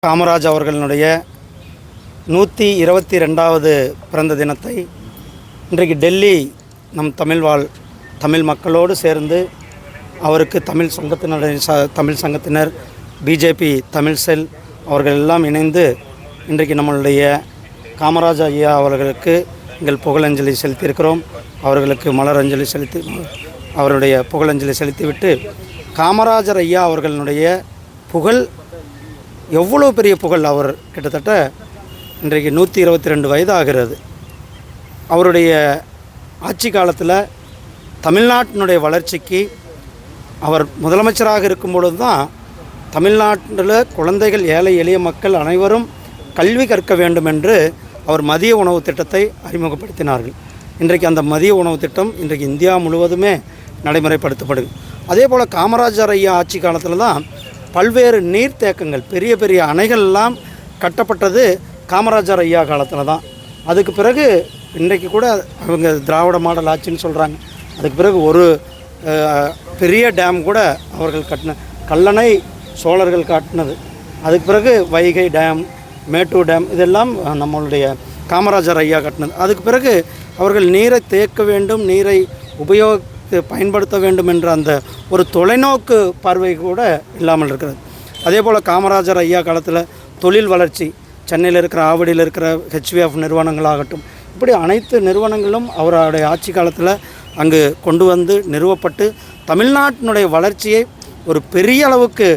காமராஜ் அவர்களுடைய 122வது பிறந்த தினத்தை இன்றைக்கு டெல்லி நம் தமிழ் மக்களோடு சேர்ந்து அவருக்கு தமிழ் சங்கத்தினர் பிஜேபி தமிழ் செல் அவர்கள் எல்லாம் இணைந்து இன்றைக்கு நம்மளுடைய காமராஜ் ஐயா அவர்களுக்கு எங்கள் புகழஞ்சலி செலுத்தியிருக்கிறோம். அவர்களுக்கு மலரஞ்சலி செலுத்தி அவருடைய புகழஞ்சலி செலுத்திவிட்டு காமராஜர் ஐயா அவர்களுடைய புகழ் எவ்வளோ பெரிய புகழ். அவர் கிட்டத்தட்ட இன்றைக்கு 122 வயது ஆகிறது. அவருடைய ஆட்சி காலத்தில் தமிழ்நாட்டினுடைய வளர்ச்சிக்கு அவர் முதலமைச்சராக இருக்கும் பொழுது தான் தமிழ்நாட்டில் குழந்தைகள் ஏழை எளிய மக்கள் அனைவரும் கல்வி கற்க வேண்டும் என்று அவர் மதிய உணவு திட்டத்தை அறிமுகப்படுத்தினார்கள். இன்றைக்கு அந்த மதிய உணவு திட்டம் இன்றைக்கு இந்தியா முழுவதுமே நடைமுறைப்படுத்தப்படுது. அதே போல் காமராஜர் ஐயா ஆட்சி காலத்தில் தான் பல்வேறு நீர்த்தேக்கங்கள் பெரிய பெரிய அணைகள்லாம் கட்டப்பட்டது காமராஜர் ஐயா காலத்தில் தான். அதுக்கு பிறகு இன்றைக்கு கூட அவங்க திராவிட மாடல் ஆட்சின்னு சொல்கிறாங்க. அதுக்கு பிறகு ஒரு பெரிய டேம் கூட அவர்கள் கட்டின கல்லணை சோழர்கள் காட்டினது. அதுக்கு பிறகு வைகை டேம், மேட்டூர் டேம் இதெல்லாம் நம்மளுடைய காமராஜர் ஐயா கட்டினது. அதுக்கு பிறகு அவர்கள் நீரை தேக்க வேண்டும், நீரை பயன்படுத்த வேண்டும் என்ற அந்த ஒரு தொலைநோக்கு பார்வை கூட இல்லாமல் இருக்கிறது. அதே போல் காமராஜர் ஐயா காலத்தில் தொழில் வளர்ச்சி, சென்னையில் இருக்கிற ஆவடியில் இருக்கிற HVF நிறுவனங்களாகட்டும், இப்படி அனைத்து நிறுவனங்களும் அவருடைய ஆட்சி காலத்தில் அங்கு கொண்டு வந்து நிறுவப்பட்டு தமிழ்நாட்டினுடைய வளர்ச்சியை ஒரு பெரிய அளவுக்கு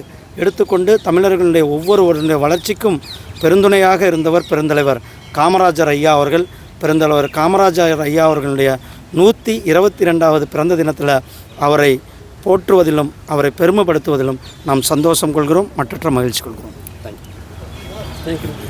எடுத்துக்கொண்டு தமிழர்களுடைய ஒவ்வொருவருடைய வளர்ச்சிக்கும் பெருந்துணையாக இருந்தவர் பெருந்தலைவர் காமராஜர் ஐயா அவர்கள். பெருந்தலைவர் காமராஜர் ஐயா அவர்களுடைய 122வது பிறந்த தினத்தில் அவரை போற்றுவதிலும் அவரை பெருமைப்படுத்துவதிலும் நாம் சந்தோஷம் கொள்கிறோம், மற்றற்ற மகிழ்ச்சி கொள்கிறோம். தேங்க்யூ.